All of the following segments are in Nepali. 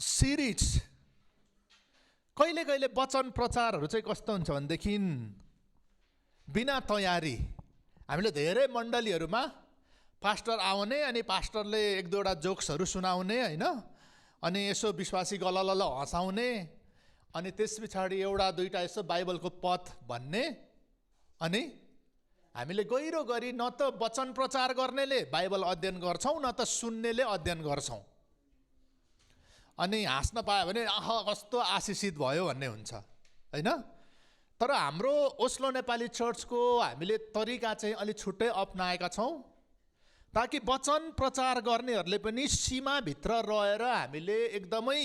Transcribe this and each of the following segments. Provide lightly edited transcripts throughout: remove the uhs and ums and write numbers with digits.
सिरिज कहिले कहिले वचन प्रचारहरू चाहिँ कस्तो हुन्छ भनेदेखि बिना तयारी हामीले धेरै मण्डलीहरूमा पास्टर आउने अनि पास्टरले एक दुईवटा जोक्सहरू सुनाउने हैन, अनि यसो विश्वासी गललल हँसाउने, अनि त्यस पछाडि एउटा दुईटा यसो बाइबलको पथ भन्ने, अनि हामीले गहिरो गरी न त वचन प्रचार गर्नेले बाइबल अध्ययन गर्छौँ न त सुन्नेले अध्ययन गर्छौँ। अनि हाँस्न पायो भने आह कस्तो आशिषित भयो भन्ने हुन्छ हैन। तर हाम्रो ओस्लो नेपाली चर्चको हामीले तरिका चाहिँ अलि छुट्टै अपनाएका छौँ, ताकि वचन प्रचार गर्नेहरूले पनि सीमाभित्र रहेर हामीले एकदमै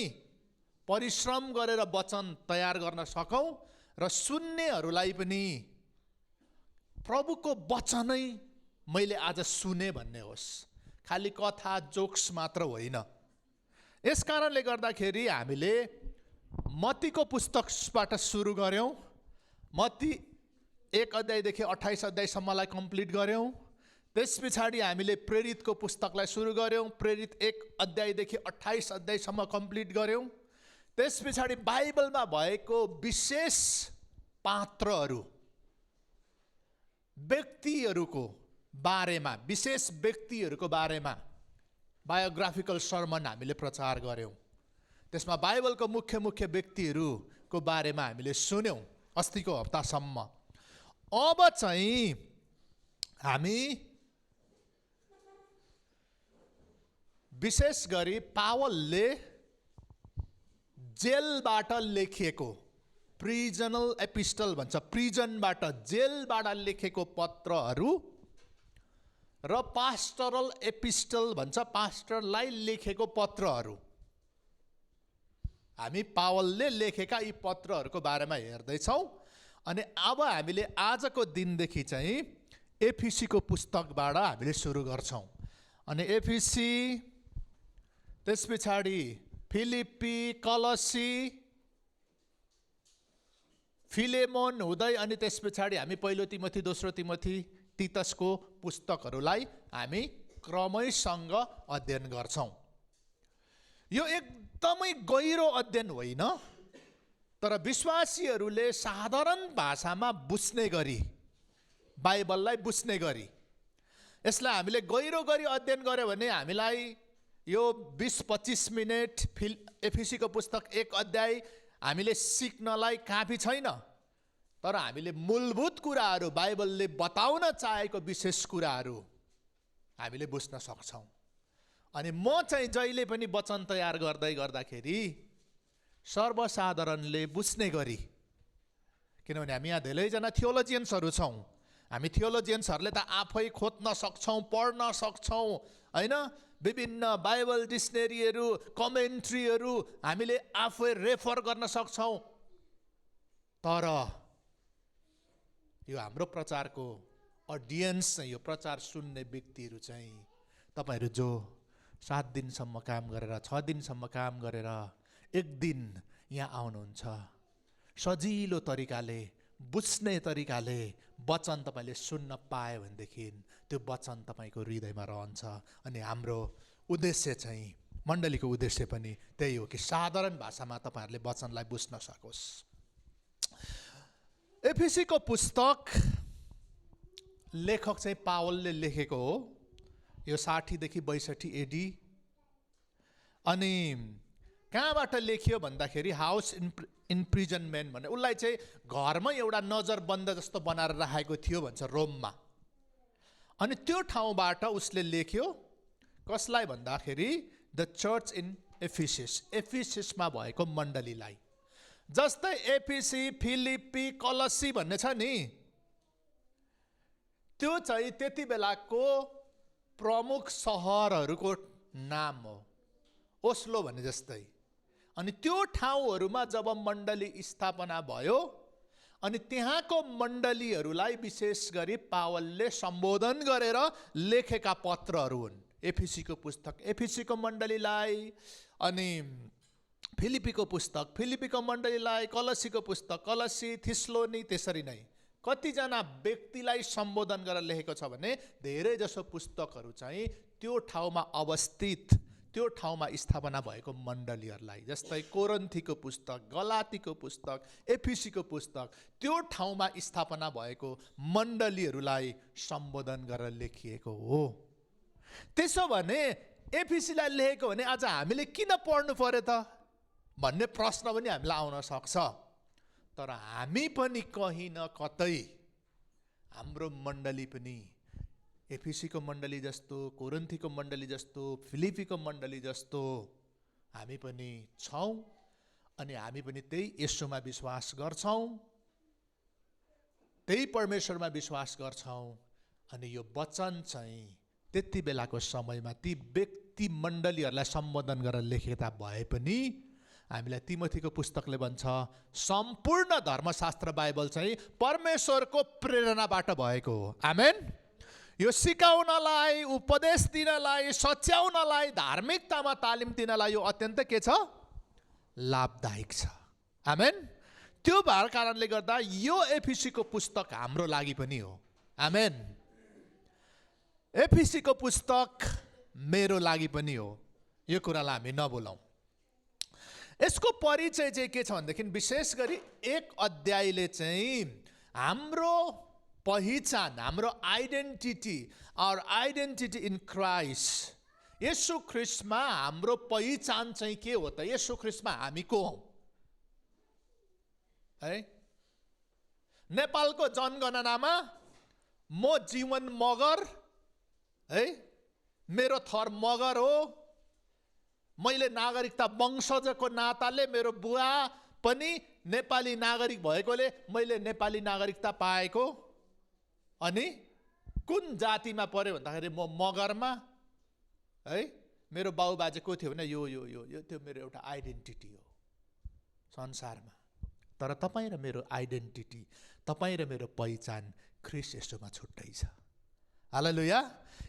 परिश्रम गरेर वचन तयार गर्न सकौँ र सुन्नेहरूलाई पनि प्रभुको वचनै मैले आज सुने भन्ने होस्, खालि कथा जोक्स मात्र होइन। यस कारणले गर्दाखेरि हामीले मत्तीको पुस्तकबाट सुरु गऱ्यौँ। मत्ती 1 अध्यायदेखि 28 अध्यायसम्मलाई कम्प्लिट गऱ्यौँ। त्यस पछाडि हामीले प्रेरितको पुस्तकलाई सुरु गऱ्यौँ। प्रेरित 1 अध्यायदेखि 28 अध्यायसम्म कम्प्लिट गऱ्यौँ। त्यस पछाडि बाइबलमा भएको विशेष पात्रहरू, व्यक्तिहरूको बारेमा, विशेष व्यक्तिहरूको बारेमा बायोग्राफिकल सर्मन हामीले प्रचार गऱ्यौँ। त्यसमा बाइबलको मुख्य मुख्य व्यक्तिहरूको बारेमा हामीले सुन्यौँ अस्तिको हप्तासम्म। अब चाहिँ हामी विशेष गरी पावलले जेलबाट लेखिएको, प्रिजनल एपिस्टल भन्छ, प्रिजनबाट जेलबाट लेखेको पत्रहरू र पास्टरल एपिस्टल भन्छ, पास्टरलाई लेखेको पत्रहरू, हामी पावलले लेखेका यी पत्रहरूको बारेमा हेर्दैछौँ। अनि अब हामीले आजको दिनदेखि चाहिँ एफिसीको पुस्तकबाट हामीले सुरु गर्छौँ। अनि एफिसी, त्यस पछाडि फिलिप्पी, कलसी, फिलेमोन हुँदै अनि त्यस पछाडि हामी पहिलो तिमोथी, दोस्रो तिमोथी, तीतसको पुस्तकहरूलाई हामी क्रमैसँग अध्ययन गर्छौँ। यो एकदमै गहिरो अध्ययन होइन, तर विश्वासीहरूले साधारण भाषामा बुझ्ने गरी, बाइबललाई बुझ्ने गरी यसलाई हामीले गहिरो गरी अध्ययन गऱ्यो भने हामीलाई यो 20-25 मिनट एफिसीको पुस्तक 1 अध्याय हामीले सिक्नलाई काफी छैन। तर हामीले मूलभूत कुराहरू, बाइबलले बताउन चाहेको विशेष कुराहरू हामीले बुझ्न सक्छौँ। अनि म चाहिँ जहिले पनि वचन तयार गर्दै गर्दाखेरि सर्वसाधारणले बुझ्ने गरी, किनभने हामी यहाँ धेरैजना थियोलोजियन्सहरू छौँ, हामी थियोलोजियन्सहरूले त आफै खोज्न सक्छौँ, पढ्न सक्छौँ हैन, विभिन्न बाइबल डिक्सनरीहरू, कमेन्ट्रीहरू हामीले आफै रेफर गर्न सक्छौँ। तर यो हाम्रो प्रचारको अडियन्स चाहिँ, यो प्रचार सुन्ने व्यक्तिहरू चाहिँ तपाईँहरू जो 7 दिनसम्म काम गरेर, 6 दिनसम्म काम गरेर एक दिन यहाँ आउनुहुन्छ, सजिलो तरिकाले, बुझ्ने तरिकाले वचन तपाईँले सुन्न पायो भनेदेखि त्यो वचन तपाईँको हृदयमा रहन्छ। अनि हाम्रो उद्देश्य चाहिँ, मण्डलीको उद्देश्य पनि त्यही हो कि साधारण भाषामा तपाईँहरूले वचनलाई बुझ्न सकोस्। एफिसीको पुस्तक लेखक चाहिँ पावलले लेखेको हो। यो 60 देखि 62 एडी। अनि कहाँबाट लेखियो भन्दाखेरि हाउस इम्प्रिजनमेन्ट भन्ने, उसलाई चाहिँ घरमै एउटा नजरबन्द जस्तो बनाएर राखेको थियो भन्छ रोममा। अनि त्यो ठाउँबाट उसले लेख्यो। कसलाई भन्दाखेरि द चर्च इन एफिसिस, एफिसिसमा भएको मण्डलीलाई। जस्तै एफिसी, फिलिप्पी, कलसी भन्ने छ नि, त्यो चाहिँ त्यति बेलाको प्रमुख सहरहरूको नाम हो, ओस्लो भने जस्तै। अनि त्यो ठाउँहरूमा जब मण्डली स्थापना भयो, अनि त्यहाँको मण्डलीहरूलाई विशेष गरी पावलले सम्बोधन गरेर लेखेका पत्रहरू हुन्। एफिसीको पुस्तक एफिसीको मण्डलीलाई, अनि फिलिपीको पुस्तक फिलिपीको मण्डलीलाई, कलसीको पुस्तक कलसी, थिस्लोनी, त्यसरी नै कतिजना व्यक्तिलाई सम्बोधन गरेर लेखेको छ भने धेरै जसो पुस्तकहरू चाहिँ त्यो ठाउँमा अवस्थित त्यो ठाउँमा स्थापना भएको मण्डलीहरूलाई, जस्तै कोरिन्थीको पुस्तक, गलातीको पुस्तक, एफिसीको पुस्तक, त्यो ठाउँमा स्थापना भएको मण्डलीहरूलाई सम्बोधन गरेर लेखिएको हो। त्यसो भने एफिसीलाई लेखेको भने आज हामीले किन पढ्नु पर्यो त भन्ने प्रश्न पनि हामीलाई आउन सक्छ। तर हामी पनि कहीँ न कतै हाम्रो मण्डली पनि एफिसीको मण्डली जस्तो, कोरिन्थीको मण्डली जस्तो, फिलिपीको मण्डली जस्तो हामी पनि छौँ। अनि हामी पनि त्यही येशूमा विश्वास गर्छौँ, त्यही परमेश्वरमा विश्वास गर्छौँ। अनि यो वचन चाहिँ त्यति बेलाको समयमा ती व्यक्ति मण्डलीहरूलाई सम्बोधन गरेर लेखेता भए पनि हामीलाई तिमोथीको पुस्तकले भन्छ सम्पूर्ण धर्मशास्त्र बाइबल चाहिँ परमेश्वरको प्रेरणाबाट भएको हो। आमेन। यो सिकाउनलाई, उपदेश दिनलाई, सच्याउनलाई, धार्मिकतामा तालिम दिनलाई यो अत्यन्त के छ? लाभदायक छ। आमेन। त्यो भएर कारणले गर्दा यो एफिसीको पुस्तक हाम्रो लागि पनि हो। आमेन। एफिसीको पुस्तक मेरो लागि पनि हो। यो कुरालाई हामी नभुलौँ। यसको परिचय चाहिँ के छ भनेदेखि विशेष गरी एक अध्यायले चाहिँ हाम्रो पहिचान, हाम्रो आइडेन्टिटी और आइडेन्टिटी इन क्राइस्ट, येशू ख्रीष्टमा हाम्रो पहिचान चाहिँ के हो त? येशू ख्रीष्टमा हामी को हौं है? नेपालको जनगणनामा म जीवन मगर है, मेरो थर मगर हो, मैले नागरिकता वंशजको नाताले मेरो बुवा पनि नेपाली नागरिक भएकोले मैले नेपाली नागरिकता पाएको। अनि कुन जातिमा पर्यो भन्दाखेरि म मगरमा है, मेरो बाबुबाजे को थियो भने यो यो यो यो त्यो मेरो एउटा आइडेन्टिटी हो संसारमा। तर तपाईँ र मेरो आइडेन्टिटी, तपाईँ र मेरो पहिचान ख्रीष्ट येशूमा छुट्टै छ। हालेलुया।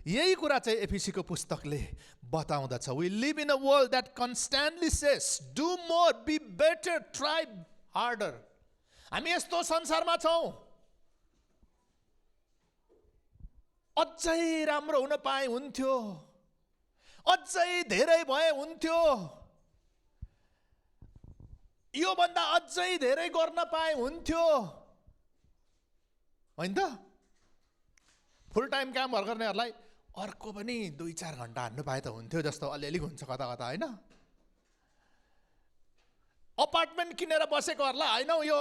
यही कुरा चाहिँ एफिसीको पुस्तकले बताउँदछ। We live in a world that constantly says do more, be better, try harder. हामी यस्तो संसारमा छौँ, अझै राम्रो हुन पाए हुन्थ्यो, अझै धेरै भए हुन्थ्यो, यो भन्दा अझै धेरै गर्न पाए हुन्थ्यो, हैन त? फुल टाइम काम गर्नेहरूलाई अर्को पनि 2-4 घण्टा हान्नु पाए त हुन्थ्यो जस्तो अलिअलि हुन्छ कता कता, हैन? अपार्टमेन्ट किनेर बसेकोहरूलाई हैन यो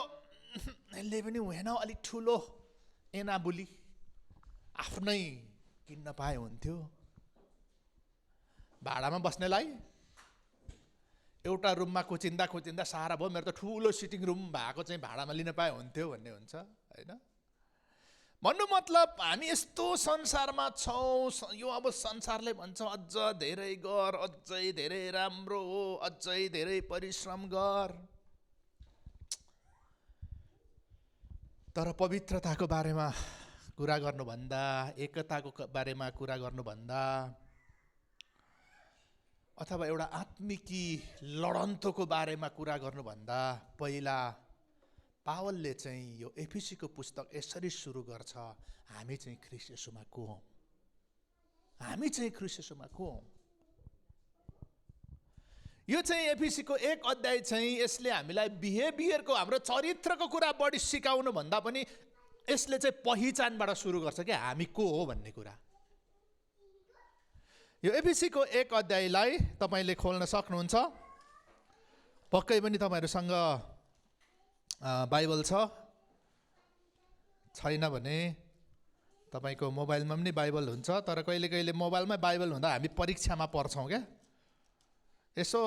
यसले पनि होइन, अलिक ठुलो एनाबुली आफ्नै किन्न पाए हुन्थ्यो। भाडामा बस्नेलाई एउटा रुममा खोजिँदा खोजिँदा सारा भयो, मेरो त ठुलो सिटिङ रुम भएको चाहिँ भाडामा लिन पाए हुन्थ्यो भन्ने हुन्छ, हैन? भन्नु मतलब हामी यस्तो संसारमा छौँ, यो अब संसारले भन्छ अझ धेरै गर, अझै धेरै राम्रो हो, अझै धेरै परिश्रम गर। तर पवित्रताको बारेमा कुरा गर्नुभन्दा, एकताको बारेमा कुरा गर्नुभन्दा, अथवा एउटा आत्मिकी लडन्तोको बारेमा कुरा गर्नुभन्दा पहिला पावलले चाहिँ यो एफिसीको पुस्तक यसरी सुरु गर्छ, हामी चाहिँ ख्रीष्ट येशूमा को हौं? हामी चाहिँ ख्रीष्ट येशूमा को हौं? यो चाहिँ एफिसीको 1 अध्याय चाहिँ यसले हामीलाई बिहेभियरको, हाम्रो चरित्रको कुरा बढी सिकाउनु भन्दा पनि यसले चाहिँ पहिचानबाट सुरु गर्छ कि हामी को हो भन्ने कुरा। यो एफिसीको 1 अध्यायलाई तपाईले खोल्न सक्नुहुन्छ। पक्कै पनि तपाईहरुसँग बाइबल छ, छैन भने तपाईको मोबाइलमा पनि बाइबल हुन्छ। तर कहिले कहिले मोबाइलमै बाइबल हुँदा हामी परीक्षामा पर्छौं क्या। यसो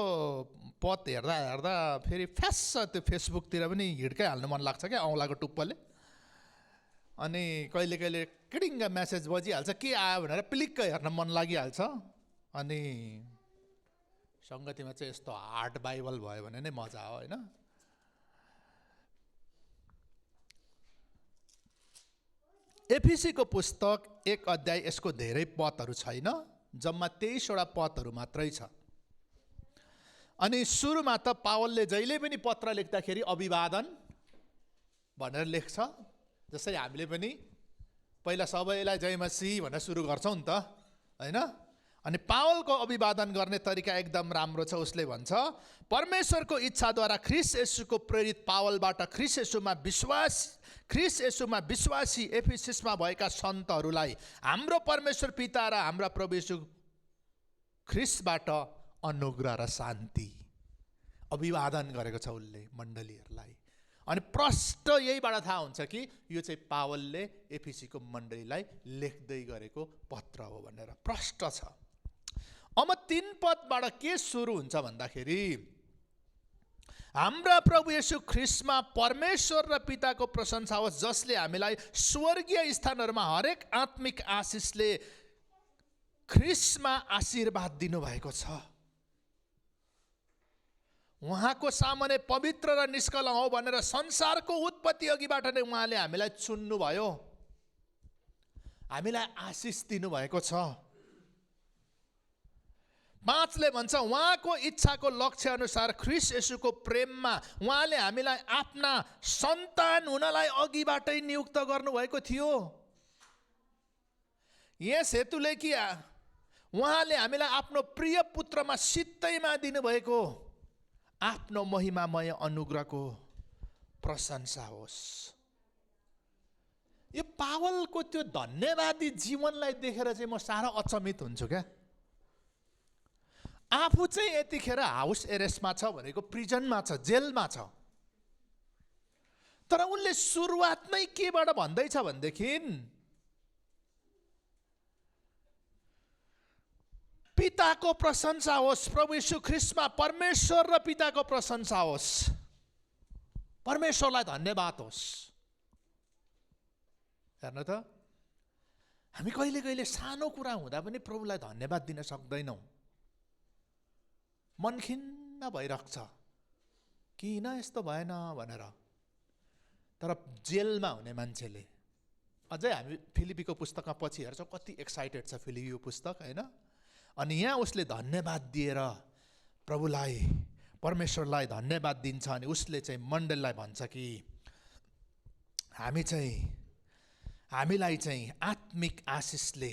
पद हेर्दा हेर्दा फेरि फ्यास्स त्यो फेसबुकतिर पनि हिड्कै हाल्नु मन लाग्छ क्या औँलाको टुप्पोले। अनि कहिले कहिले किडिङ्ग मेसेज बजिहाल्छ, के आयो भनेर प्लिक्क हेर्न मन लागिहाल्छ। अनि संगतिमा चाहिँ यस्तो हार्ड बाइबल भयो भने नै मजा हो, हैन? एफिसीको पुस्तक 1 अध्याय, यसको धेरै पदहरू छैन, जम्मा 23 वटा पदहरू मात्रै छ। अनि सुरुमा त पावलले जहिले पनि पत्र लेख्दाखेरि अभिवादन भनेर लेख्छ। जस्तै हामीले पनि पहिला सबैलाई जय मसीह भनेर सुरु गर्छौं नि त, हैन? अनि पावलको अभिवादन गर्ने तरिका एकदम राम्रो छ। उसले भन्छ, परमेश्वरको इच्छाद्वारा ख्रीष्ट येशूको प्रेरित पावलबाट ख्रीष्ट येशूमा विश्वासी एफिससमा भएका सन्तहरूलाई हाम्रो परमेश्वर पिता र हाम्रा प्रभु येशू ख्रीष्टबाट अनुग्रह र शान्ति। अभिवादन गरेको छ उसले मण्डलीहरूलाई। अनि प्रष्ट यहीबाट थाहा हुन्छ कि यो चाहिँ पावलले एफिसीको मण्डलीलाई लेख्दै गरेको पत्र हो भनेर प्रष्ट छ। अब 3 पदबाट के सुरु हुन्छ भन्दाखेरि, हाम्रा प्रभु येशू ख्रीष्टमा परमेश्वर र पिताको प्रशंसा होस्, जसले हामीलाई स्वर्गीय स्थानहरूमा हरेक आत्मिक आशिषले ख्रीष्टमा आशीर्वाद दिनुभएको छ। उहाँको सामने पवित्र र निष्कलङ्क हो भनेर संसारको उत्पत्ति अघिबाट नै उहाँले हामीलाई चुन्नुभयो, हामीलाई आशिष दिनुभएको छ। 5ले भन्छ, उहाँको इच्छाको लक्ष्य अनुसार ख्रीष्ट येशूको प्रेममा उहाँले हामीलाई आफ्ना सन्तान हुनलाई अघिबाटै नियुक्त गर्नुभएको थियो। यस हेतुले कि उहाँले हामीलाई आफ्नो प्रिय पुत्रमा सित्तैमा दिनुभएको आफ्नो महिमामय अनुग्रहको प्रशंसा होस्। यो पावलको त्यो धन्यवादी जीवनलाई देखेर चाहिँ म साह्रो अचम्मित हुन्छु क्या। आफू चाहिँ यतिखेर हाउस एरेस्टमा छ भनेको, प्रिजनमा छ, जेलमा छ, तर उनले सुरुवात नै केबाट भन्दैछ भनेदेखि पिताको प्रशंसा होस्, प्रभु येशू ख्रीष्टमा परमेश्वर र पिताको प्रशंसा होस्, परमेश्वरलाई धन्यवाद होस्। हेर्नु त, हामी कहिले कहिले सानो कुरा हुँदा पनि प्रभुलाई धन्यवाद दिन सक्दैनौँ। मन खिन्न भइरहेको छ, किन यस्तो भएन भनेर। तर जेलमा हुने मान्छेले, अझै हामी फिलिपीको पुस्तकमा पछि हेर्छौँ कति एक्साइटेड छ फिलिपी यो पुस्तक, होइन? अनि यहाँ उसले धन्यवाद दिएर प्रभुलाई, परमेश्वरलाई धन्यवाद दिन्छ। अनि उसले चाहिँ मण्डलीलाई भन्छ कि हामीलाई चाहिँ आत्मिक आशिषले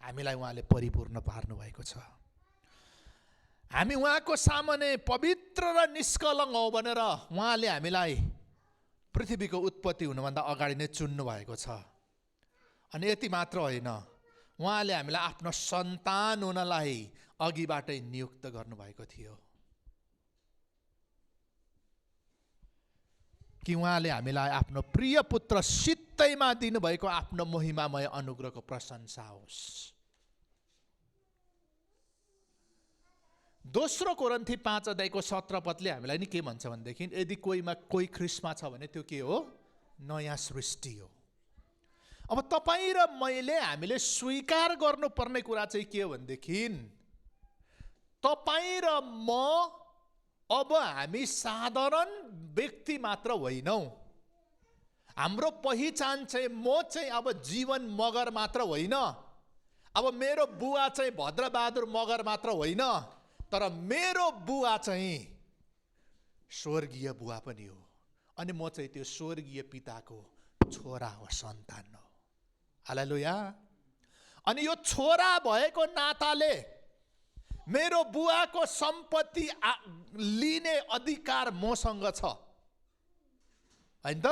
हामीलाई उहाँले परिपूर्ण पार्नु भएको छ। हामी उहाँको सामने पवित्र र निष्कलङ्क हौ भनेर उहाँले हामीलाई पृथ्वीको उत्पत्ति हुनुभन्दा अगाडि नै चुन्नु भएको छ। अनि यति मात्र होइन, उहाँले हामीलाई आफ्नो सन्तान हुनलाई अघिबाटै नियुक्त गर्नुभएको थियो कि उहाँले हामीलाई आफ्नो प्रिय पुत्र सित्तैमा दिनुभएको आफ्नो महिमामय अनुग्रहको प्रशंसा होस्। 2 कोरिन्थी 5:17 हामीलाई नि के भन्छ भनेदेखि, यदि कोही ख्रीष्टमा छ भने त्यो के हो? नयाँ सृष्टि हो। अब तपाईँ र हामीले स्वीकार गर्नुपर्ने कुरा चाहिँ के हो भनेदेखि, तपाईँ र म अब हामी साधारण व्यक्ति मात्र होइनौँ। हाम्रो पहिचान चाहिँ, म चाहिँ अब जीवन मगर मात्र होइन, अब मेरो बुवा चाहिँ भद्रबहादुर मगर मात्र होइन, तर मेरो बुवा चाहिँ स्वर्गीय बुवा पनि हो। अनि म चाहिँ त्यो स्वर्गीय पिताको छोरा हो, सन्तान हो। हालेलुया। अनि यो छोरा भएको नाताले मेरो बुवाको सम्पत्ति लिने अधिकार मसँग छ, हैन त?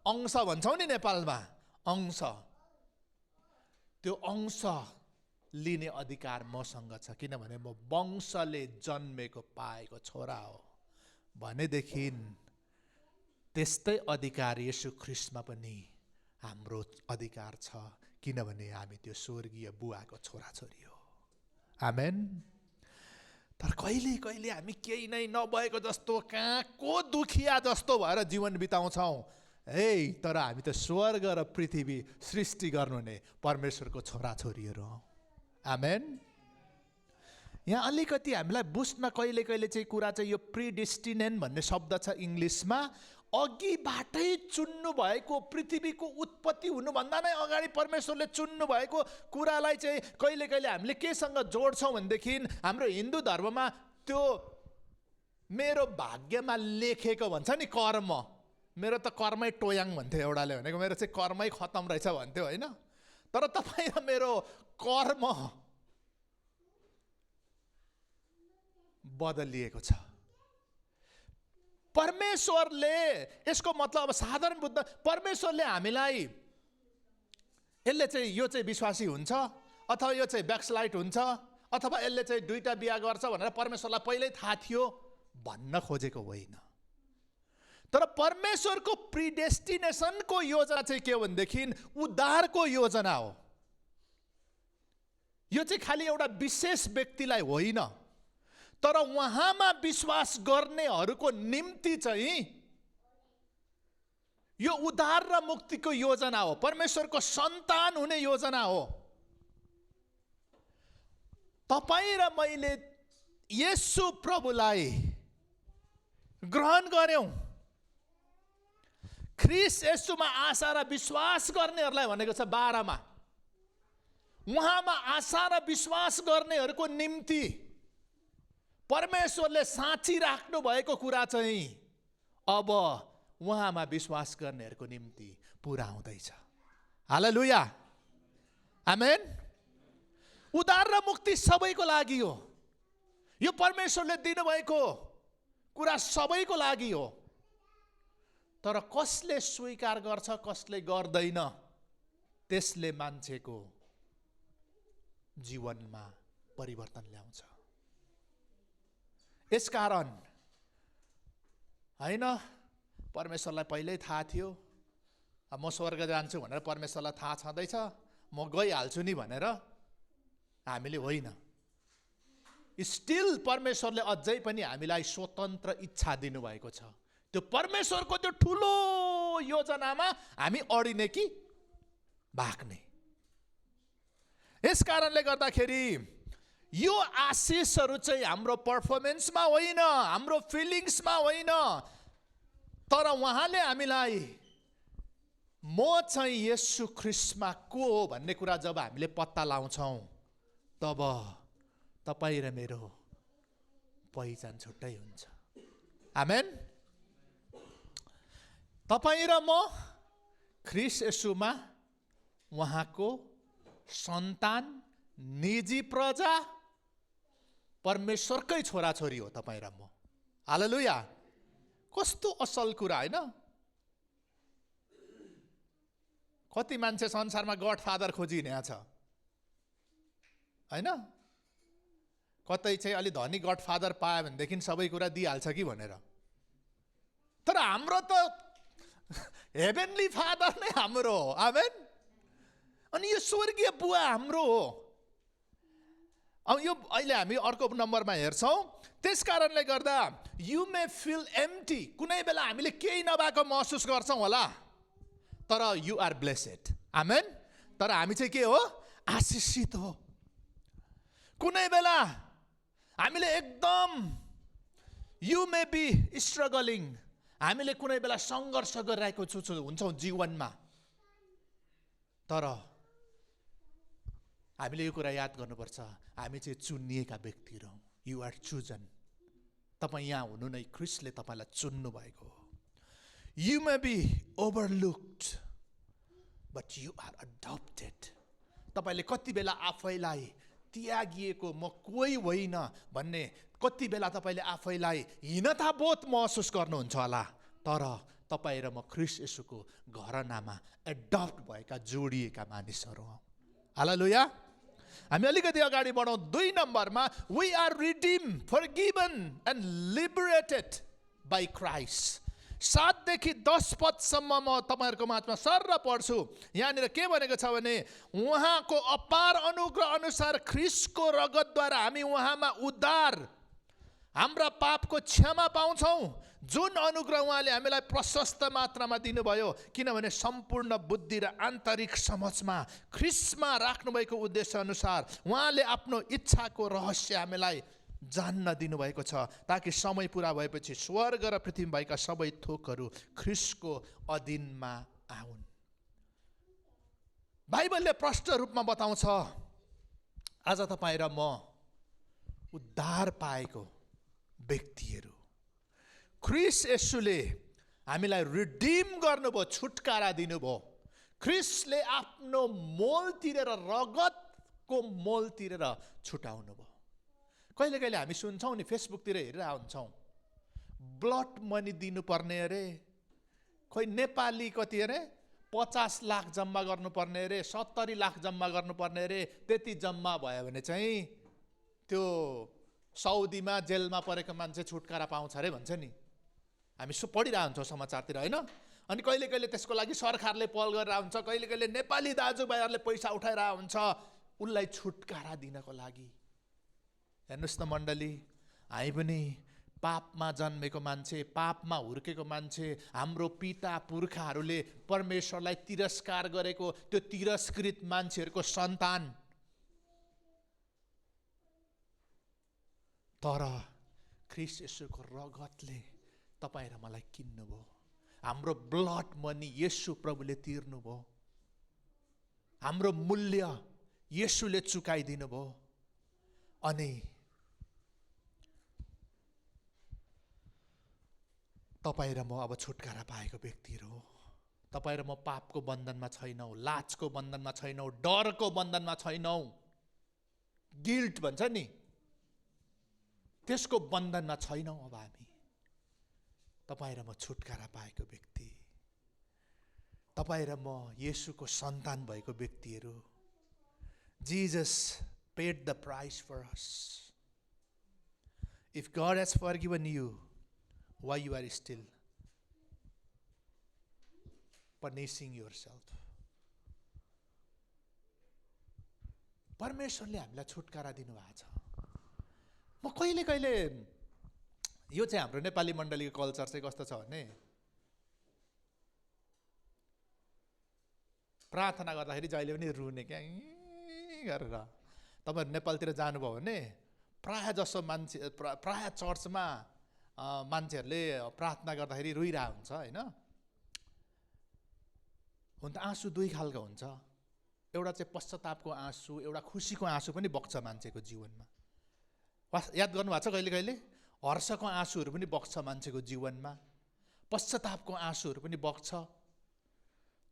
अंश भन्छौँ नि नेपालमा, अंश। त्यो अंश लिने अधिकार मसँग छ, किनभने म वंशले जन्मेको पाएको छोरा हो। भनेदेखि त्यस्तै अधिकार येशू ख्रीष्टमा पनि हाम्रो अधिकार छ, किनभने हामी त्यो स्वर्गीय बुवाको छोराछोरी हो। आमेन। तर कहिले कहिले हामी केही नै नभएको जस्तो, कहाँको दुखिया जस्तो भएर जीवन बिताउँछौँ। तर हामी त स्वर्ग र पृथ्वी सृष्टि गर्नुहुने परमेश्वरको छोराछोरीहरू हौ। आमेन। यहाँ अलिकति हामीलाई बुझ्न कहिले कहिले चाहिँ कुरा चाहिँ यो प्रिडेस्टिनेन भन्ने शब्द छ इङ्ग्लिसमा, अघिबाटै चुन्नु भएको, पृथ्वीको उत्पत्ति हुनुभन्दा नै अगाडि परमेश्वरले चुन्नु भएको कुरालाई चाहिँ कहिले कहिले हामीले केसँग जोड्छौँ भनेदेखि, हाम्रो हिन्दू धर्ममा त्यो मेरो भाग्यमा लेखेको भन्छ नि, कर्म। मेरो त कर्मै टोयाङ भन्थ्यो एउटाले, भनेको मेरो चाहिँ कर्मै खतम रहेछ भन्थ्यो, होइन? तर तपाईँ र मेरो कर्म बदलिएको छ। परमेश्वरले, यसको मतलब अब साधारण बुझ्दा, परमेश्वरले हामीलाई यसले चाहिँ यो चाहिँ विश्वासी हुन्छ अथवा यो चाहिँ ब्याकस्लाइड हुन्छ अथवा यसले चाहिँ दुईटा बिहा गर्छ भनेर परमेश्वरलाई पहिल्यै थाहा थियो भन्न खोजेको होइन। तर परमेश्वरको प्रिडेस्टिनेसनको योजना चाहिँ के हो भनेदेखि उद्धारको योजना हो। यो चाहिँ खालि एउटा विशेष व्यक्तिलाई होइन, तर उहाँमा विश्वास गर्नेहरूको निम्ति चाहिँ यो उद्धार र मुक्तिको योजना हो, परमेश्वरको सन्तान हुने योजना हो। तपाईँ र मैले येशू प्रभुलाई ग्रहण गर्यौं, ख्रीष्ट येशूमा आशा र विश्वास गर्नेहरूलाई भनेको छ 12 मा। उहाँमा आशा र विश्वास गर्नेहरूको निम्ति परमेश्वरले साँची राख्नु भएको कुरा चाहिँ अब उहाँमा विश्वास गर्नेहरूको निम्ति पुरा हुँदैछ। हालेलुया, आमेन। उद्धार र मुक्ति सबैको लागि हो। यो परमेश्वरले दिनुभएको कुरा सबैको लागि हो। तर कसले स्वीकार गर्छ कसले गर्दैन त्यसले मान्छेको जीवनमा परिवर्तन ल्याउँछ। यसकारण होइन, परमेश्वरलाई पहिल्यै थाहा थियो अब म स्वर्ग जान्छु भनेर परमेश्वरलाई थाहा छँदैछ, म गइहाल्छु नि भनेर हामीले होइन। स्टिल परमेश्वरले अझै पनि हामीलाई स्वतन्त्र इच्छा दिनुभएको छ। त्यो परमेश्वरको त्यो ठुलो योजनामा हामी अडिने कि भाग्ने। यस कारणले गर्दाखेरि यो आशिषहरू चाहिँ हाम्रो पर्फर्मेन्समा होइन, हाम्रो फिलिङ्समा होइन, तर उहाँले हामीलाई म चाहिँ येशू ख्रीष्टमा को हो भन्ने कुरा जब हामीले पत्ता लगाउँछौँ तब तपाईँ र मेरो पहिचान छुट्टै हुन्छ। आमेन। तपाईँ र म ख्रीष्ट येशूमा उहाँको सन्तान, निजी प्रजा, परमेश्वरकै छोराछोरी हो तपाईँ र म। हालेलुया। कस्तो असल कुरा होइन। कति मान्छे संसारमा गड फादर खोजिहिँडेको छ होइन, कतै चाहिँ अलि धनी गड फादर पायो भनेदेखि सबै कुरा दिइहाल्छ कि भनेर। तर हाम्रो त हेभेनली फादर नै हाम्रो हो। आमेन। अनि यो स्वर्गीय बुवा हाम्रो हो। अब यो अहिले हामी अर्को नम्बरमा हेर्छौँ। त्यस कारणले गर्दा यु मे फिल एम्प्टी, कुनै बेला हामीले केही नभएको महसुस गर्छौँ होला, तर यु आर ब्लेसेड। आमेन। तर हामी चाहिँ के हो? आशिषित हो। कुनै बेला हामीले एकदम यु मे बी स्ट्रगलिङ, हामीले कुनै बेला सङ्घर्ष गरिरहेको हुन्छौँ जीवनमा, तर हामीले यो कुरा याद गर्नुपर्छ, हामी चाहिँ चुनिएका व्यक्तिहरू हौँ। You are chosen. तपाईँ यहाँ हुनु नै ख्रीष्टले तपाईँलाई चुन्नु भएको हो। You may be overlooked but you are adopted. तपाईँले कति बेला आफैलाई त्यागिएको, म कोही होइन भन्ने कति बेला तपाईँले आफैलाई हीनताबोध महसुस गर्नुहुन्छ होला, तर तपाईँ र म ख्रीष्ट येशूको घरनामा एडप्ट भएका जोडिएका मानिसहरू हौँ। हालेलुया। हामी अलिकति अगाडि बढौँ। 2 नम्बरमा we are redeemed, forgiven and liberated by Christ. 7 देखि 10 पदसम्म म तपाईँहरूको माझमा सर्र पढ्छु। यहाँनिर के भनेको छ भने उहाँको अपार अनुग्रह अनुसार ख्रीष्टको रगतद्वारा हामी उहाँमा उद्धार, हाम्रा पापको क्षमा पाउँछौँ, जुन अनुग्रह उहाँले हामीलाई प्रशस्त मात्रामा दिनुभयो, किनभने सम्पूर्ण बुद्धि र आन्तरिक समझमा ख्रीष्टमा राख्नुभएको उद्देश्य अनुसार उहाँले आफ्नो इच्छाको रहस्य हामीलाई जान्न दिनुभएको छ, ताकि समय पुरा भएपछि स्वर्ग र पृथ्वी भएका सबै थोकहरू ख्रीष्टको अधीनमा आउन्। बाइबलले प्रष्ट रूपमा बताउँछ आज तपाईँ र म उद्धार पाएको व्यक्तिहरू, ख्रीष्ट येशूले हामीलाई रिडिम गर्नुभयो, छुटकारा दिनुभयो। ख्रीष्टले आफ्नो मोल तिरेर, रगतको मोल तिरेर छुटाउनु भयो। कहिले कहिले हामी सुन्छौँ नि, फेसबुकतिर हेरेर हुन्छौँ, ब्लड मनी दिनुपर्ने अरे, खोइ नेपाली कति अरे 50 लाख जम्मा गर्नुपर्ने अरे, 70 लाख जम्मा गर्नुपर्ने अरे, त्यति जम्मा भयो भने चाहिँ त्यो साउदीमा जेलमा परेको मान्छे छुटकारा पाउँछ अरे भन्छ नि। हामी पढिरहेको हुन्छौँ समाचारतिर, होइन? अनि कहिले कहिले त्यसको लागि सरकारले पहल गरेर हुन्छ, कहिले कहिले नेपाली दाजुभाइहरूले पैसा उठाइरहेको हुन्छ उसलाई छुटकारा दिनको लागि। हेर्नुहोस् न मण्डली, हामी पनि पापमा जन्मेको मान्छे, पापमा हुर्केको मान्छे, हाम्रो पिता पुर्खाहरूले परमेश्वरलाई तिरस्कार गरेको त्यो तिरस्कृत मान्छेहरूको सन्तान। तर ख्रीष्ट येशूको रगतले तपाईँ र मलाई किन्नुभयो। हाम्रो ब्लड मनी येशू प्रभुले तिर्नुभयो। हाम्रो मूल्य येशूले चुकाइदिनु भयो। अनि तपाईँ र म अब छुटकारा पाएको व्यक्तिहरू हो। तपाईँ र म पापको बन्धनमा छैनौँ, लाजको बन्धनमा छैनौँ, डरको बन्धनमा छैनौँ। गिल्ट भन्छ नि, त्यसको बन्धनमा छैनौँ अब हामी। तपाईँ र म छुटकारा पाएको व्यक्ति, तपाईँ र म येशूको सन्तान भएको व्यक्तिहरू। Jesus paid the price for us. If God has forgiven you, why you are still punishing yourself? परमेश्वरले हामीलाई छुटकारा दिनुभएको छ। म कहिले कहिले यो चाहिँ हाम्रो नेपाली मण्डलीको कल्चर चाहिँ कस्तो छ भने, प्रार्थना गर्दाखेरि जहिले पनि रुने क्या गरेर। तपाईँहरू नेपालतिर जानुभयो भने प्रायः जसो मान्छे, प्रायः चर्चमा मान्छेहरूले प्रार्थना गर्दाखेरि रोइरहेको हुन्छ, होइन? हुन त आँसु दुई खालको हुन्छ। एउटा चाहिँ पश्चातापको आँसु, एउटा खुसीको आँसु पनि बग्छ मान्छेको जीवनमा। याद गर्नुभएको छ कहिले कहिले? हर्षको आँसुहरू पनि बग्छ मान्छेको जीवनमा, पश्चातापको आँसुहरू पनि बग्छ।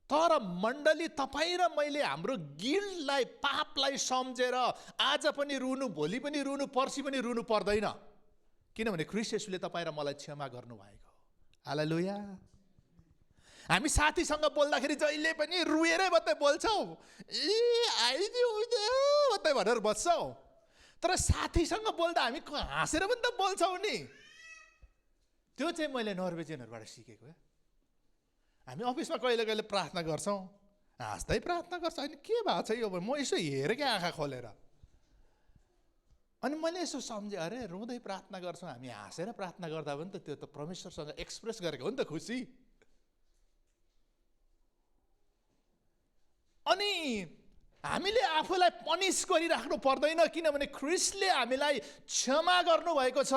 तर मण्डली, तपाईँ र मैले हाम्रो गिल्टलाई, पापलाई सम्झेर आज पनि रुनु, भोलि पनि रुनु, पर्सि पनि रुनु पर्दैन। किनभने ख्रीष्ट येशूले तपाईँ र मलाई क्षमा गर्नुभएको। हालेलुया। हामी साथीसँग बोल्दाखेरि जहिले पनि रुएरै मात्रै बोल्छौँ, आइदियो मात्रै भनेर बस्छौँ। तर साथीसँग बोल्दा हामी हाँसेर पनि त बोल्छौँ नि। त्यो चाहिँ मैले नर्वेजियनहरूबाट सिकेको। हामी अफिसमा कहिले कहिले प्रार्थना गर्छौँ, हाँस्दै प्रार्थना गर्छ। होइन के भएको छ यो, म यसो हेरेँ क्या आँखा खोलेर। अनि मैले यसो सम्झेँ, अरे रुँदै प्रार्थना गर्छौँ हामी, हाँसेर प्रार्थना गर्दा पनि त त्यो त परमेश्वरसँग एक्सप्रेस गरेको हो नि त खुसी। अनि हामीले आफूलाई पनिस गरिराख्नु पर्दैन, किनभने ख्रीष्टले हामीलाई क्षमा गर्नुभएको छ।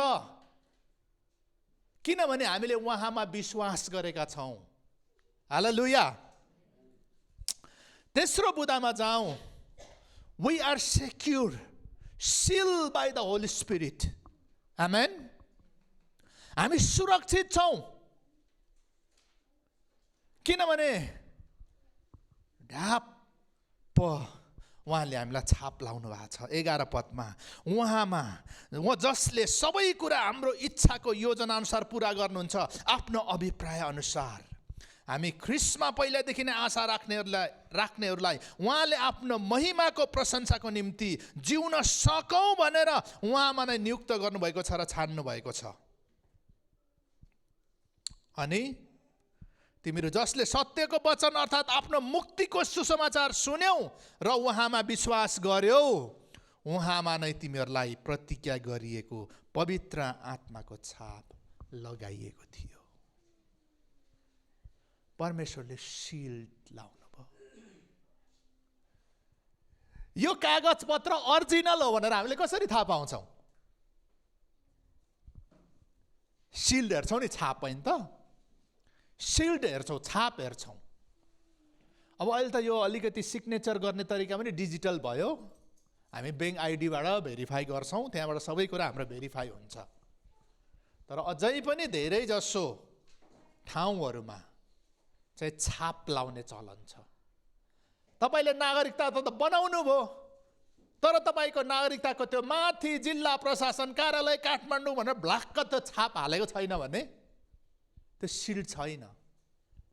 किनभने हामीले उहाँमा विश्वास गरेका छौँ। हालेलुया। तेस्रो बुदामा जाउँ। We are secure, sealed by the Holy Spirit. Amen. हामी सुरक्षित छौँ। किनभने ढाप उहाँले हामीलाई छाप लाउनु भएको छ। 11 पदमा उहाँमा, जसले सबै कुरा हाम्रो इच्छाको योजना अनुसार पुरा गर्नुहुन्छ आफ्नो अभिप्राय अनुसार। हामी ख्रीष्टमा पहिलादेखि नै आशा राख्नेहरूलाई उहाँले आफ्नो महिमाको प्रशंसाको निम्ति जिउन सकौँ भनेर उहाँमा नै नियुक्त गर्नुभएको छ र छान्नु भएको छ। अनि तिमीहरू जसले सत्यको वचन अर्थात् आफ्नो मुक्तिको सुसमाचार सुन्यौ र उहाँमा विश्वास गर्यौ, उहाँमा नै तिमीहरूलाई प्रतिज्ञा गरिएको पवित्र आत्माको छाप लगाइएको थियो। परमेश्वरले सिल्ड लाउनु भयो। यो कागज पत्र ओरिजिनल हो भनेर हामीले कसरी थाहा पाउँछौँ? सिल्ड हेर्छौँ नि, छाप होइन त? सिल्ड हेर्छौँ, छाप हेर्छौँ। अब अहिले त यो अलिकति सिग्नेचर गर्ने तरिका पनि डिजिटल भयो। हामी ब्याङ्क आइडीबाट भेरिफाई गर्छौँ, त्यहाँबाट सबै कुरा हाम्रो भेरिफाई हुन्छ। तर अझै पनि धेरै जसो ठाउँहरूमा चाहिँ छाप लाउने चलन छ। तपाईँले नागरिकता त बनाउनु भयो, तर तपाईँको नागरिकताको त्यो माथि जिल्ला प्रशासन कार्यालय काठमाडौँ भनेर भ्लाक्क त्यो छाप हालेको छैन भने त्यो सिल्ड छैन।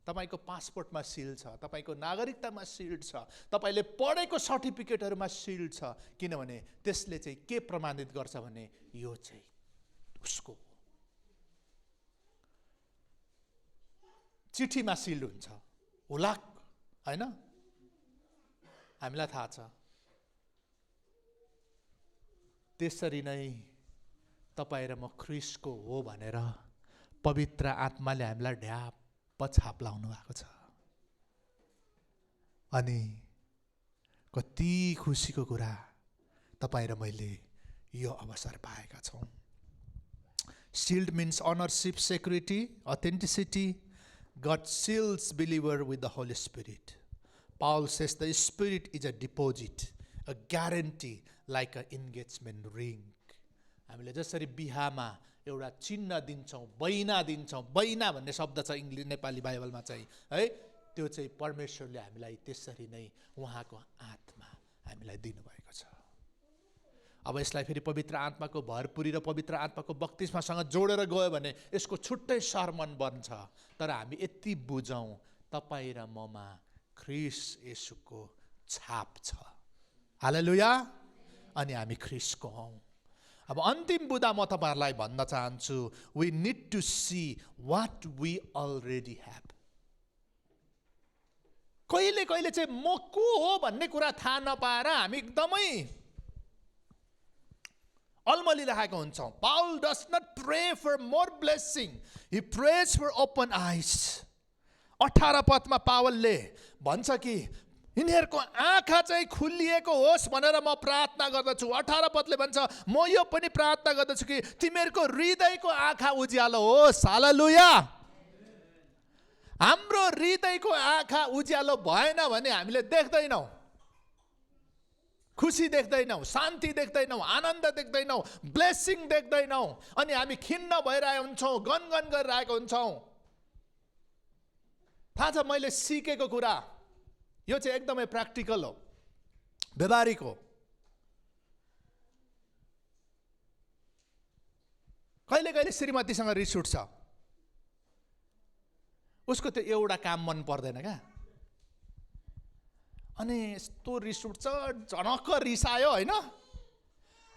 तपाईँको पासपोर्टमा सिल्ड छ, तपाईँको नागरिकतामा सिल्ड छ, तपाईँले पढेको सर्टिफिकेटहरूमा सिल्ड छ। किनभने त्यसले चाहिँ के प्रमाणित गर्छ भने यो चाहिँ उसको हो। चिठीमा सिल्ड हुन्छ, हुलाक होइन? हामीलाई थाहा छ। त्यसरी नै तपाईँ र म ख्रीष्टको हो भनेर पवित्र आत्माले हामीलाई ढ्याप छाप लाउनु भएको छ। अनि कति खुसीको कुरा तपाईँ र मैले यो अवसर पाएका छौँ। Sealed means ownership, security, authenticity. God seals believer with the Holy Spirit. Paul says the Spirit is a deposit, a guarantee like an engagement ring. हामीले जसरी बिहामा एउटा चिन्ह दिन्छौँ, बैना दिन्छौँ, बैना भन्ने शब्द छ इङ्ग्लिस नेपाली बाइबलमा चाहिँ है, त्यो चाहिँ परमेश्वरले हामीलाई त्यसरी नै उहाँको आत्मा हामीलाई दिनुभएको छ। अब यसलाई फेरि पवित्र आत्माको भरपुरी र पवित्र आत्माको बक्तिस्मासँग जोडेर गयो भने यसको छुट्टै सर्मन बन्छ। तर हामी यति बुझौँ, तपाईँ र ममा ख्रीष्ट येशूको छाप छ। हालेलुया। अनि हामी ख्रीष्टको हौँ। अब अन्तिम बुदा म तपाईहरुलाई भन्न चाहन्छु, we need to see what we already have. कहिले कहिले चाहिँ म को हो भन्ने कुरा थाहा नपाएर हामी एकदमै अल्मलिरहेको हुन्छौँ। Paul does not pray for more blessing, he prays for open eyes. 18 पदमा पावलले भन्छ कि यिनीहरूको आँखा चाहिँ खुलिएको होस् भनेर म प्रार्थना गर्दछु। 18 पदले भन्छ म यो पनि प्रार्थना गर्दछु कि तिमीहरूको हृदयको आँखा उज्यालो होस्। हालेलुया। हाम्रो हृदयको आँखा उज्यालो भएन भने हामीले देख्दैनौँ, खुसी देख्दैनौँ, शान्ति देख्दैनौँ, आनन्द देख्दैनौँ, ब्लेसिङ देख्दैनौँ। अनि हामी खिन्न भइरहेको हुन्छौँ, गनगन गरिरहेको हुन्छौँ। थाहा छ मैले सिकेको कुरा यो चाहिँ एकदमै प्र्याक्टिकल हो, व्यवहारिक हो। कहिले कहिले श्रीमतीसँग रिस उठ्छ, उसको त्यो एउटा काम मन पर्दैन क्या, अनि यस्तो रिस उठ्छ, झनक्क रिसायो होइन।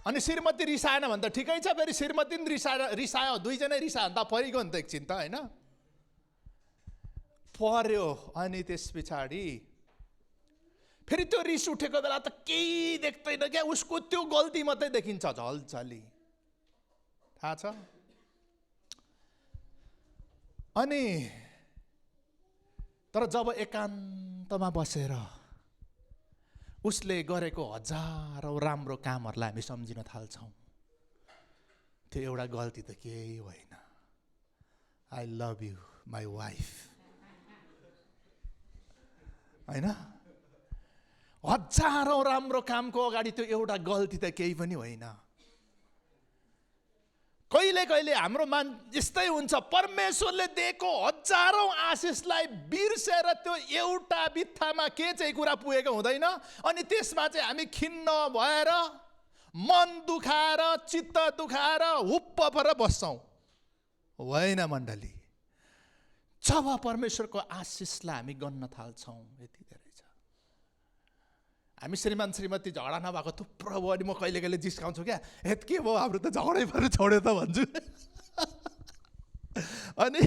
अनि श्रीमती रिसाएन भने त ठिकै छ, फेरि श्रीमती पनि रिसायो, दुईजनै रिसायो भने त परिगयो नि त एकछिन त होइन, पर्यो। अनि त्यस पछाडि फेरि त्यो रिस उठेको बेला त केही देख्दैन क्या, उसको त्यो गल्ती मात्रै देखिन्छ, झलझली। थाहा छ? अनि तर जब एकान्तमा बसेर उसले गरेको हजारौं राम्रो कामहरूलाई हामी सम्झिन थाल्छौँ, त्यो एउटा गल्ती त केही होइन। I love you my wife होइन, हजारौं राम्रो कामको अगाडि त्यो एउटा गल्ती त केही पनि होइन। कहिले कहिले हाम्रो यस्तै हुन्छ, परमेश्वरले दिएको हजारौं आशिषलाई बिर्सेर त्यो एउटा बित्थामा के चाहिँ कुरा पुगेको हुँदैन, अनि त्यसमा चाहिँ हामी खिन्न भएर मन दुखाएर चित्त दुखाएर हुप्प भएर बस्छौँ। होइन मण्डली, जब परमेश्वरको आशिषलाई हामी गन्न थाल्छौँ, यति धेरै छ। हामी श्रीमान श्रीमती झगडा नभएको थुप्रो भयो, अनि म कहिले कहिले जिस्काउँछु क्या, हेत के भयो हाम्रो त झगडै भएर छोड्यो त भन्छु। अनि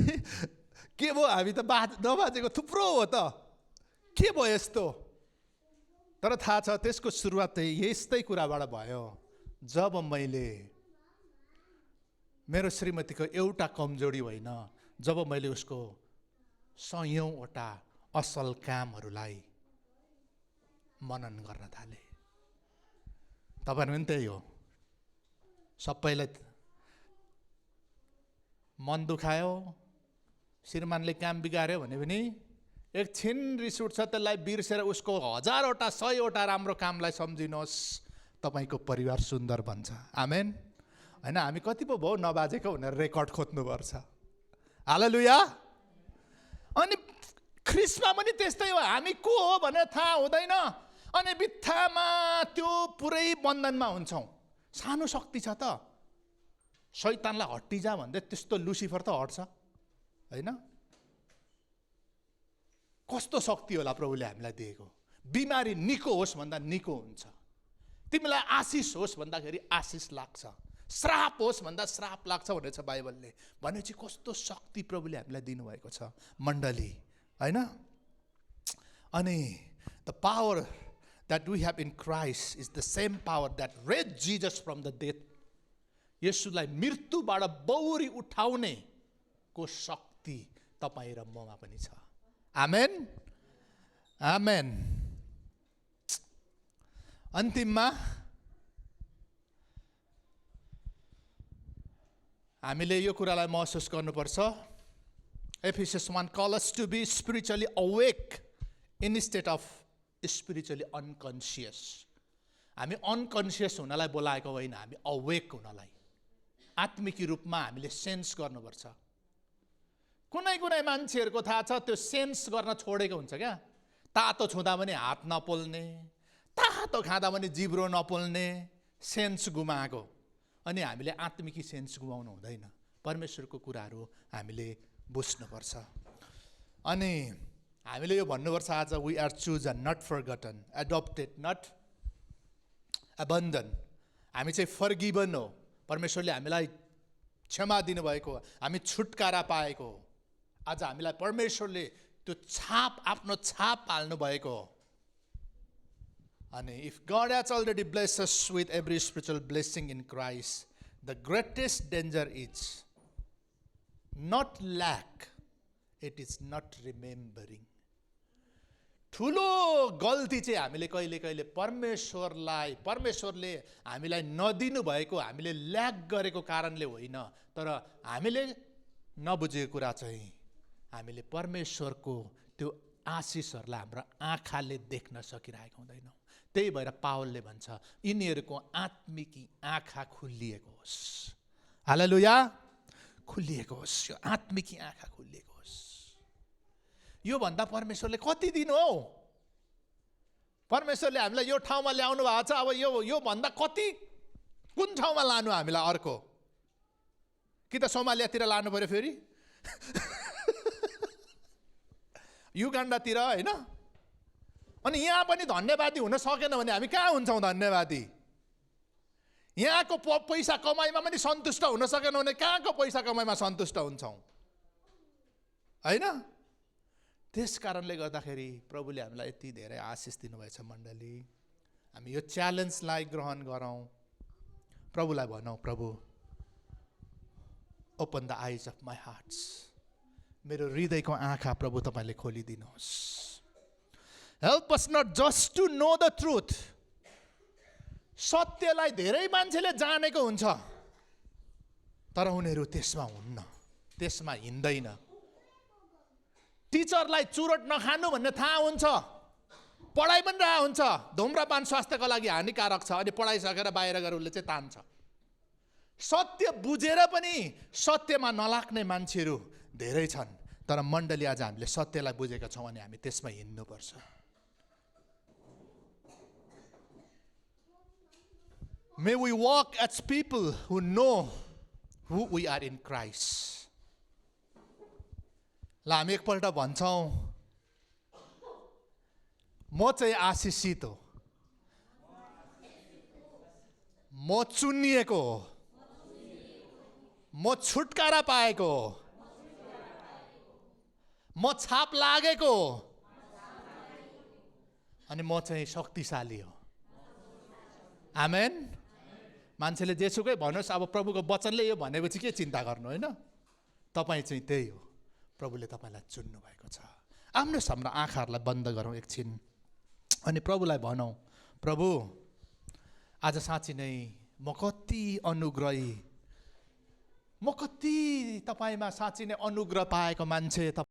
के भयो हामी त नबाजेको थुप्रो हो त, के भयो यस्तो? तर थाहा छ त्यसको सुरुवात यस्तै कुराबाट भयो, जब मैले मेरो श्रीमतीको एउटा कमजोरी होइन, जब मैले उसको सयौंवटा असल कामहरूलाई मनन गर्न थाले। तपाईहरु पनि त्यही हो, सबैलाई मन दुखायो, श्रीमानले काम बिगार्यो भने पनि एकछिन रिस उठ्छ, त्यसलाई बिर्सेर उसको हजारवटा सयवटा राम्रो कामलाई सम्झिनुहोस्, तपाईको परिवार सुन्दर बन्छ। आमेन। होइन हामी कति पो भयो नबाजेको भनेर रेकर्ड खोज्नुपर्छ। हालेलुया। अनि ख्रीष्टमा पनि त्यस्तै हो, हामी को हो भनेर थाहा हुँदैन, अनि बित्थामा त्यो पुरै बन्धनमा हुन्छौँ। सानो शक्ति छ त, शैतानलाई हट्टिजा भन्दै त्यस्तो लुसिफर त हट्छ होइन? कस्तो शक्ति होला प्रभुले हामीलाई दिएको। बिमारी निको होस् भन्दा निको हुन्छ, तिमीलाई आशिष होस् भन्दाखेरि आशिष लाग्छ, श्राप होस् भन्दा श्राप लाग्छ भनेछ बाइबलले। भनेपछि कस्तो शक्ति प्रभुले हामीलाई दिनुभएको छ मण्डली होइन? अनि the power that we have in Christ is the same power that raised Jesus from the dead. येशूलाई मृत्युबाट बौरी उठाउने को शक्ति तपाईँ र ममा पनि छ। आमेन, आमेन। अन्तिममा हामीले यो कुरालाई महसुस गर्नुपर्छ। Ephesians 1 calls us to be spiritually awake instead of spiritually unconscious. हामी अनकन्सियस हुनलाई बोलाएको होइन, हामी अवेक हुनलाई, आत्मिक रूपमा हामीले सेन्स गर्नुपर्छ। कुनै कुनै मान्छेहरूको थाहा छ त्यो सेन्स गर्न छोडेको हुन्छ क्या। तातो छुँदा पनि हात नपोल्ने, तातो खाँदा पनि जिब्रो नपोल्ने, सेन्स गुमाएको। अनि हामीले आत्मिकी सेन्स गुमाउनु हुँदैन, परमेश्वरको कुराहरू हामीले बुझ्नुपर्छ। अनि हामीले यो भन्नुपर्छ आज, we are chosen not forgotten, adopted not abandon. हामी चाहिँ फर्गिवन हो, परमेश्वरले हामीलाई क्षमा दिनुभएको, हामी छुटकारा पाएको। आज हामीलाई परमेश्वरले त्यो छाप, आफ्नो छाप हाल्नु भएको। अनि if God has already blessed us with every spiritual blessing in Christ, the greatest danger is not lack, it is not remembering. ठुलो गल्ती चाहिँ हामीले कहिले कहिले परमेश्वरले हामीलाई नदिनु भएको, हामीले ल्याक गरेको कारणले होइन, तर हामीले नबुझेको कुरा चाहिँ हामीले परमेश्वरको त्यो आशिषहरूलाई हाम्रो आँखाले देख्न सकिरहेको हुँदैनौँ। त्यही भएर पावलले भन्छ यिनीहरूको आत्मिकी आँखा खुलिएको होस्। हालेलुया, खुलिएको होस्, यो आत्मिकी आँखा खुलिएको होस्। यो भन्दा परमेश्वरले कति दिनु हौ? परमेश्वरले हामीलाई यो ठाउँमा ल्याउनु भएको छ, अब यो भन्दा कति कुन ठाउँमा लानु हामीलाई? अर्को कि त सोमालियातिर लानु पर्यो, फेरि युगान्डातिर होइन? अनि यहाँ पनि धन्यवादी हुन सकेन भने हामी कहाँ हुन्छौँ धन्यवादी? यहाँको पैसा कमाइमा पनि सन्तुष्ट हुन सकेन भने कहाँको पैसा कमाइमा सन्तुष्ट हुन्छौँ होइन? त्यस कारणले गर्दाखेरि प्रभुले हामीलाई यति धेरै आशिष दिनुभएछ मण्डली। हामी यो च्यालेन्जलाई ग्रहण गरौँ, प्रभुलाई भनौँ, प्रभु open the eyes of my hearts, मेरो हृदयको आँखा प्रभु तपाईँले खोलिदिनुहोस्। Help us not just to know the truth. सत्यलाई धेरै मान्छेले जानेको हुन्छ तर उनीहरू त्यसमा हुन्न, त्यसमा हिँड्दैन। टिचरलाई चुरोट नखानु भन्ने थाहा हुन्छ, पढाइ पनि रहा हुन्छ, धुम्रपान स्वास्थ्यको लागि हानिकारक छ, अनि पढाइसकेर बाहिर गएर उसले चाहिँ तान्छ। सत्य बुझेर पनि सत्यमा नलाग्ने मान्छेहरू धेरै छन्, तर मण्डली आज हामीले सत्यलाई बुझेका छौँ अनि हामी त्यसमा हिँड्नुपर्छ। May we walk as people who know who we are in Christ. ल हामी एकपल्ट भन्छौँ, म चाहिँ आशिषित हो, म चुनिएको हो, म छुटकारा पाएको हो, म छाप लागेको हो, अनि म चाहिँ शक्तिशाली हो। आमेन। मान्छेले जेसुकै भन्नुहोस्, अब प्रभुको वचनले यो भनेपछि के चिन्ता गर्नु, होइन? तपाईँ चाहिँ त्यही हो, प्रभुले तपाईँलाई चुन्नु भएको छ। आउनुहोस् हाम्रो आँखाहरूलाई बन्द गरौँ एकछिन अनि प्रभुलाई भनौँ, प्रभु आज साँच्ची नै म कति अनुग्रही, म कति तपाईँमा साँच्ची नै अनुग्रह पाएको मान्छे।